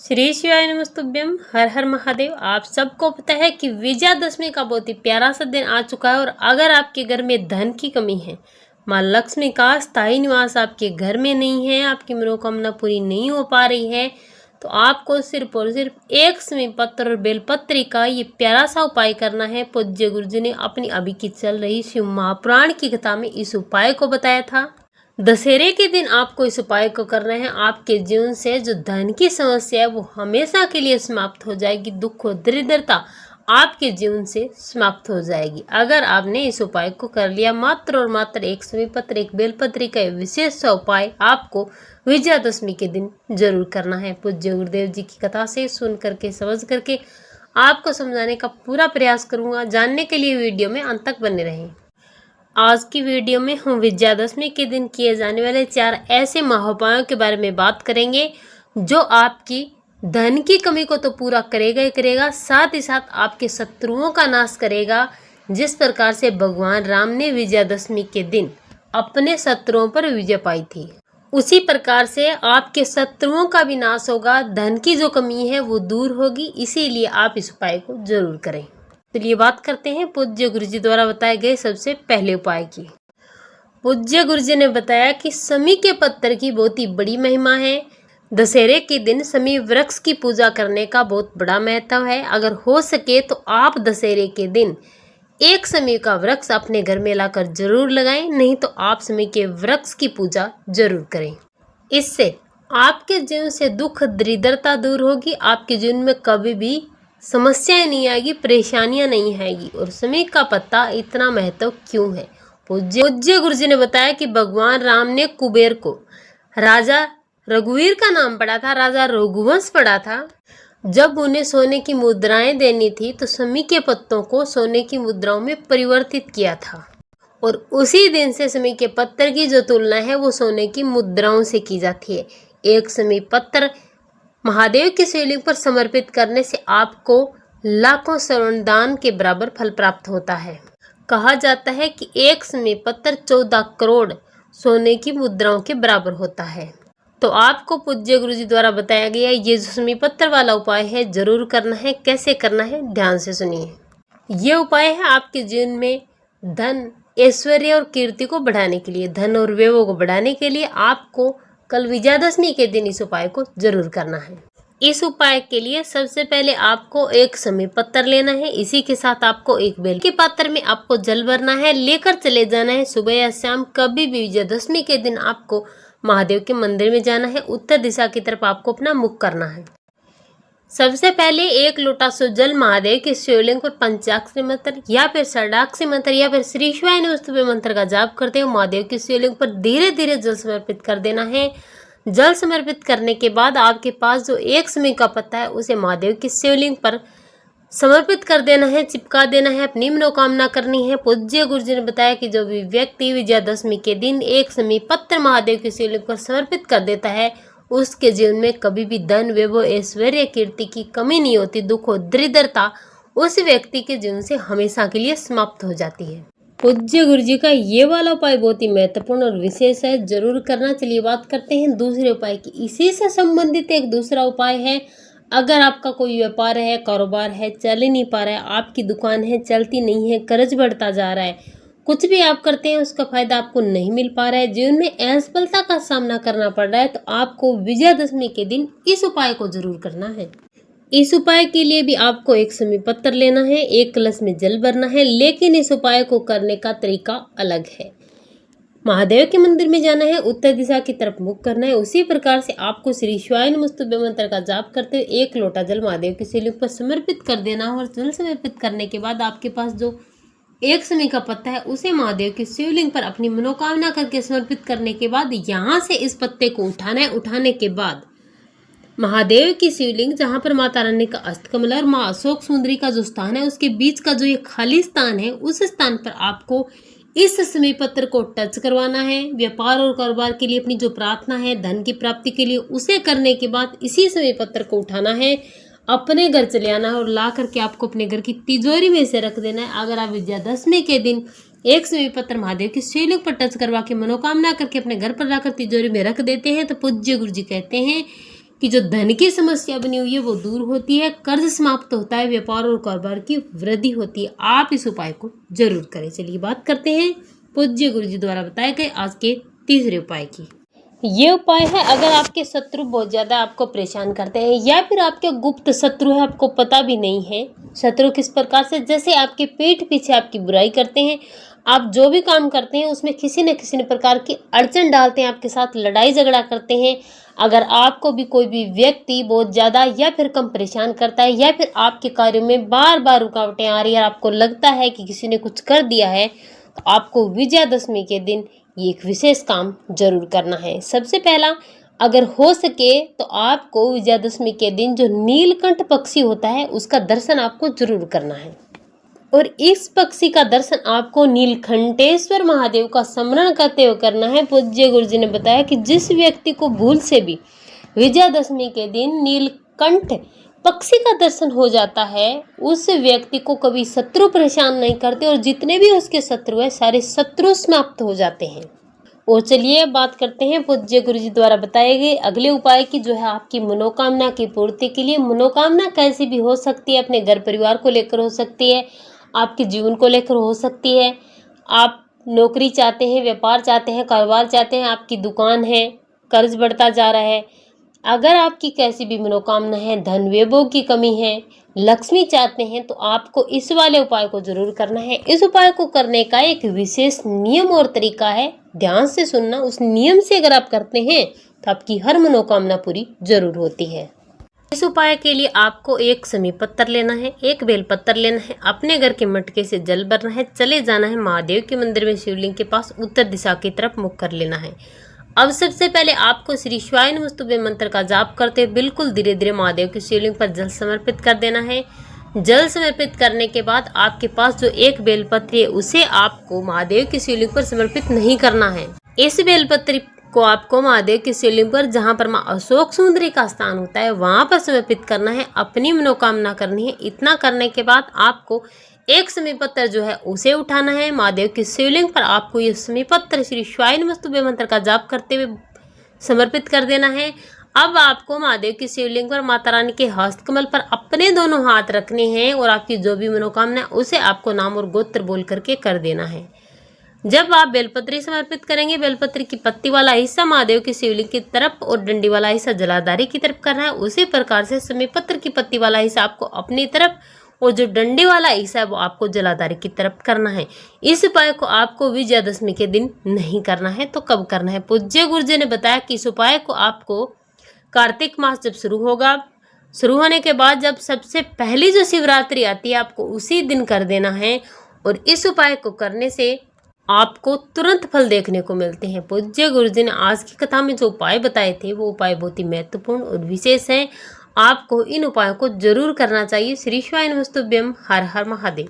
श्री शिवाय नमस्तुभ्यम। हर हर महादेव। आप सबको पता है कि विजयादशमी का बहुत ही प्यारा सा दिन आ चुका है और अगर आपके घर में धन की कमी है, माँ लक्ष्मी का स्थायी निवास आपके घर में नहीं है, आपकी मनोकामना पूरी नहीं हो पा रही है, तो आपको सिर्फ और सिर्फ एक समी पत्र और बेलपत्री का ये प्यारा सा उपाय करना है। पूज्य गुरु जी ने अपनी अभी की चल रही शिव महापुराण की कथा में इस उपाय को बताया था। दशहरे के दिन आपको इस उपाय को करना है। आपके जीवन से जो धन की समस्या है वो हमेशा के लिए समाप्त हो जाएगी। दुख और दरिद्रता आपके जीवन से समाप्त हो जाएगी अगर आपने इस उपाय को कर लिया। मात्र और मात्र एक समी पत्र, एक बेलपत्री का विशेष सा उपाय आपको विजयादशमी के दिन जरूर करना है। पूज्य गुरुदेव जी की कथा से सुन करके समझ करके आपको समझाने का पूरा प्रयास करूंगा। जानने के लिए वीडियो में अंत तक बने रहें। आज की वीडियो में हम विजयादशमी के दिन किए जाने वाले 4 ऐसे महाउपायों के बारे में बात करेंगे जो आपकी धन की कमी को तो पूरा करेगा ही करेगा, साथ ही साथ आपके शत्रुओं का नाश करेगा। जिस प्रकार से भगवान राम ने विजयादशमी के दिन अपने शत्रुओं पर विजय पाई थी, उसी प्रकार से आपके शत्रुओं का भी नाश होगा। धन की जो कमी है वो दूर होगी, इसीलिए आप इस उपाय को जरूर करें। चलिए बात करते हैं पूज्य गुरु जी द्वारा बताए गए सबसे पहले उपाय की। पूज्य गुरु जी ने बताया कि समी के पत्थर की बहुत ही बड़ी महिमा है। दशहरे के दिन समी वृक्ष की पूजा करने का बहुत बड़ा महत्व है। अगर हो सके तो आप दशहरे के दिन एक समी का वृक्ष अपने घर में लाकर जरूर लगाएं, नहीं तो आप समी के वृक्ष की पूजा जरूर करें। इससे आपके जीवन से दुख दरिद्रता दूर होगी। आपके जीवन में कभी भी समस्याएं नहीं आएगी, परेशानियां नहीं आएगी। और समी का पत्ता इतना महत्व क्यों है? पूज्य गुरु जी ने बताया कि भगवान राम ने कुबेर को राजा रघुवीर का नाम पड़ा था, राजा रघुवंश पड़ा था। जब उन्हें सोने की मुद्राएं देनी थी तो समी के पत्तों को सोने की मुद्राओं में परिवर्तित किया था और उसी दिन से समी के पत्थर की जो तुलना है वो सोने की मुद्राओं से की जाती है। एक समी पत्थर महादेव की शिवलिंग पर समर्पित करने से आपको लाखों स्वर्ण दान के बराबर फल प्राप्त होता है। कहा जाता है कि एक समी पत्थर 14 करोड़ सोने की मुद्राओं के बराबर होता है। तो आपको पूज्य गुरु जी द्वारा बताया गया ये जो समी पत्थर वाला उपाय है जरूर करना है। कैसे करना है ध्यान से सुनिए। ये उपाय है आपके जीवन में धन, ऐश्वर्य और कीर्ति को बढ़ाने के लिए, धन और वैभव को बढ़ाने के लिए आपको कल विजयादशमी के दिन इस उपाय को जरूर करना है। इस उपाय के लिए सबसे पहले आपको एक समी पत्थर लेना है। इसी के साथ आपको एक बेल के पात्र में आपको जल भरना है, लेकर चले जाना है। सुबह या शाम कभी भी विजयादशमी के दिन आपको महादेव के मंदिर में जाना है। उत्तर दिशा की तरफ आपको अपना मुख करना है। सबसे पहले एक लोटा सो जल महादेव के शिवलिंग पर पंचाक्षरी मंत्र या फिर षडाक्षरी मंत्र या फिर श्री शिवाय नमस्तुभ्यम मंत्र का जाप करते हुए महादेव के शिवलिंग पर धीरे धीरे जल समर्पित कर देना है। जल समर्पित करने के बाद आपके पास जो एक समी का पत्ता है उसे महादेव के शिवलिंग पर समर्पित कर देना है, चिपका देना है, अपनी मनोकामना करनी है। पूज्य गुरु जी ने बताया कि जो भी व्यक्ति विजयादशमी के दिन एक समी पत्र महादेव के शिवलिंग पर समर्पित कर देता है उसके जीवन में कभी भी धन, वैभव, ऐश्वर्य, कीर्ति की कमी नहीं होती। दुख और दरिद्रता उस व्यक्ति के जीवन से हमेशा के लिए समाप्त हो जाती है। पूज्य गुरु जी का ये वाला उपाय बहुत ही महत्वपूर्ण और विशेष है, जरूर करना। चलिए बात करते हैं दूसरे उपाय की। इसी से संबंधित एक दूसरा उपाय है। अगर आपका कोई व्यापार है, कारोबार है, चल ही नहीं पा रहा है, आपकी दुकान है चलती नहीं है, कर्ज बढ़ता जा रहा है, कुछ भी आप करते हैं उसका फायदा आपको नहीं मिल पा रहा है, जीवन में असफलता का सामना करना पड़ रहा है, तो आपको विजयादशमी के दिन इस उपाय को जरूर करना है। इस उपाय के लिए भी आपको एक समी पत्थर लेना है, एक कलश में जल भरना है, लेकिन इस उपाय को करने का तरीका अलग है। महादेव के मंदिर में जाना है, उत्तर दिशा की तरफ मुख करना है। उसी प्रकार से आपको श्री शिवाय नमस्तुभ्यम मंत्र का जाप करते हुए एक लोटा जल महादेव के शिवलिंग पर समर्पित कर देना है। और जल समर्पित करने के बाद आपके पास जो एक समी का पत्ता है उसे महादेव के शिवलिंग पर अपनी मनोकामना करके समर्पित करने के बाद यहाँ से इस पत्ते को उठाना है। उठाने के बाद महादेव की शिवलिंग जहाँ पर माता रानी का अष्टकमल और माँ अशोक सुंदरी का जो स्थान है उसके बीच का जो ये खाली स्थान है उस स्थान पर आपको इस समी पत्र को टच करवाना है। व्यापार और कारोबार के लिए अपनी जो प्रार्थना है धन की प्राप्ति के लिए उसे करने के बाद इसी समी पत्र को उठाना है, अपने घर चले आना है और ला करके आपको अपने घर की तिजोरी में से रख देना है। अगर आप विजयादशमी के दिन एक समी पत्र महादेव की शिवलिंग पर टच करवा के मनोकामना करके अपने घर पर लाकर तिजोरी में रख देते हैं तो पूज्य गुरु जी कहते हैं कि जो धन की समस्या बनी हुई है वो दूर होती है, कर्ज समाप्त होता है, व्यापार और कारोबार की वृद्धि होती है। आप इस उपाय को जरूर करें। चलिए बात करते हैं पूज्य गुरु जी द्वारा बताए गए आज के तीसरे उपाय की। ये उपाय है अगर आपके शत्रु बहुत ज़्यादा आपको परेशान करते हैं या फिर आपके गुप्त शत्रु है, आपको पता भी नहीं है। शत्रु किस प्रकार से, जैसे आपके पीठ पीछे आपकी बुराई करते हैं, आप जो भी काम करते हैं उसमें किसी न किसी प्रकार की अड़चन डालते हैं, आपके साथ लड़ाई झगड़ा करते हैं। अगर आपको भी कोई भी व्यक्ति बहुत ज़्यादा या फिर कम परेशान करता है या फिर आपके कार्यों में बार बार रुकावटें आ रही है और आपको लगता है कि किसी ने कुछ कर दिया है, तो आपको विजयादशमी के दिन ये एक विशेष काम जरूर करना है। सबसे पहला, अगर हो सके तो आपको विजयादशमी के दिन जो नीलकंठ पक्षी होता है उसका दर्शन आपको जरूर करना है। और इस पक्षी का दर्शन आपको नीलकंठेश्वर महादेव का स्मरण करते हुए करना है। पूज्य गुरु जी ने बताया कि जिस व्यक्ति को भूल से भी विजयादशमी के दिन नीलकंठ पक्षी का दर्शन हो जाता है, उस व्यक्ति को कभी शत्रु परेशान नहीं करते और जितने भी उसके शत्रु है सारे शत्रु समाप्त हो जाते हैं। और चलिए बात करते हैं पूज्य गुरु जी द्वारा बताए गए अगले उपाय की, जो है आपकी मनोकामना की पूर्ति के लिए। मनोकामना कैसी भी हो सकती है, अपने घर परिवार को लेकर हो सकती है, आपके जीवन को लेकर हो सकती है। आप नौकरी चाहते हैं, व्यापार चाहते हैं, कारोबार चाहते हैं, आपकी दुकान है, कर्ज बढ़ता जा रहा है। अगर आपकी कैसी भी मनोकामना है, धन वैभव की कमी है, लक्ष्मी चाहते हैं, तो आपको इस वाले उपाय को जरूर करना है। इस उपाय को करने का एक विशेष नियम और तरीका है, ध्यान से सुनना। उस नियम से अगर आप करते हैं तो आपकी हर मनोकामना पूरी जरूर होती है। इस उपाय के लिए आपको एक समी पत्थर लेना है, एक बेल पत्थर लेना है, अपने घर के मटके से जल भरना है, चले जाना है महादेव के मंदिर में शिवलिंग के पास, उत्तर दिशा की तरफ मुख कर लेना है। अब सबसे पहले आपको श्री शिवाय नमस्तुभ्यं मंत्र का जाप करते हुए बिल्कुल धीरे धीरे महादेव की शिवलिंग पर जल समर्पित कर देना है। जल समर्पित करने के बाद आपके पास जो एक बेलपत्री है उसे आपको महादेव की शिवलिंग पर समर्पित नहीं करना है। इस बेलपत्री को आपको महादेव की शिवलिंग पर, जहाँ पर माँ अशोक सुंदरी का स्थान होता है, वहां पर समर्पित करना है, अपनी मनोकामना करनी है। इतना करने के बाद आपको एक समी पत्र जो है उसे उठाना है। महादेव की शिवलिंग पर आपको ये समी पत्र श्री शिवाय नमस्तुभ्यं मंत्र का जाप करते हुए समर्पित कर देना है। अब आपको महादेव की शिवलिंग पर माता रानी के हस्तकमल पर अपने दोनों हाथ रखने हैं और आपकी जो भी मनोकामना है उसे आपको नाम और गोत्र बोल करके कर देना है। जब आप बेलपत्री समर्पित करेंगे, बेलपत्री की पत्ती वाला हिस्सा महादेव की शिवलिंग की तरफ और डंडी वाला हिस्सा जलाधारी की तरफ करना है। उसी प्रकार से समी पत्र की पत्ती वाला हिस्सा आपको अपनी तरफ और जो डंडे वाला हिस्सा है वो आपको जलाधारी की तरफ करना है। इस उपाय को आपको विजयादशमी के दिन नहीं करना है, तो कब करना है? पूज्य गुरु जी ने बताया कि इस उपाय को आपको कार्तिक मास जब शुरू होगा, शुरू होने के बाद जब सबसे पहली जो शिवरात्रि आती है आपको उसी दिन कर देना है। और इस उपाय को करने से आपको तुरंत फल देखने को मिलते हैं। पूज्य गुरु जी ने आज की कथा में जो उपाय बताए थे वो उपाय बहुत ही महत्वपूर्ण और विशेष हैं। आपको इन उपायों को जरूर करना चाहिए। श्री शिवाय नमस्तुभ्यं। हर हर महादेव।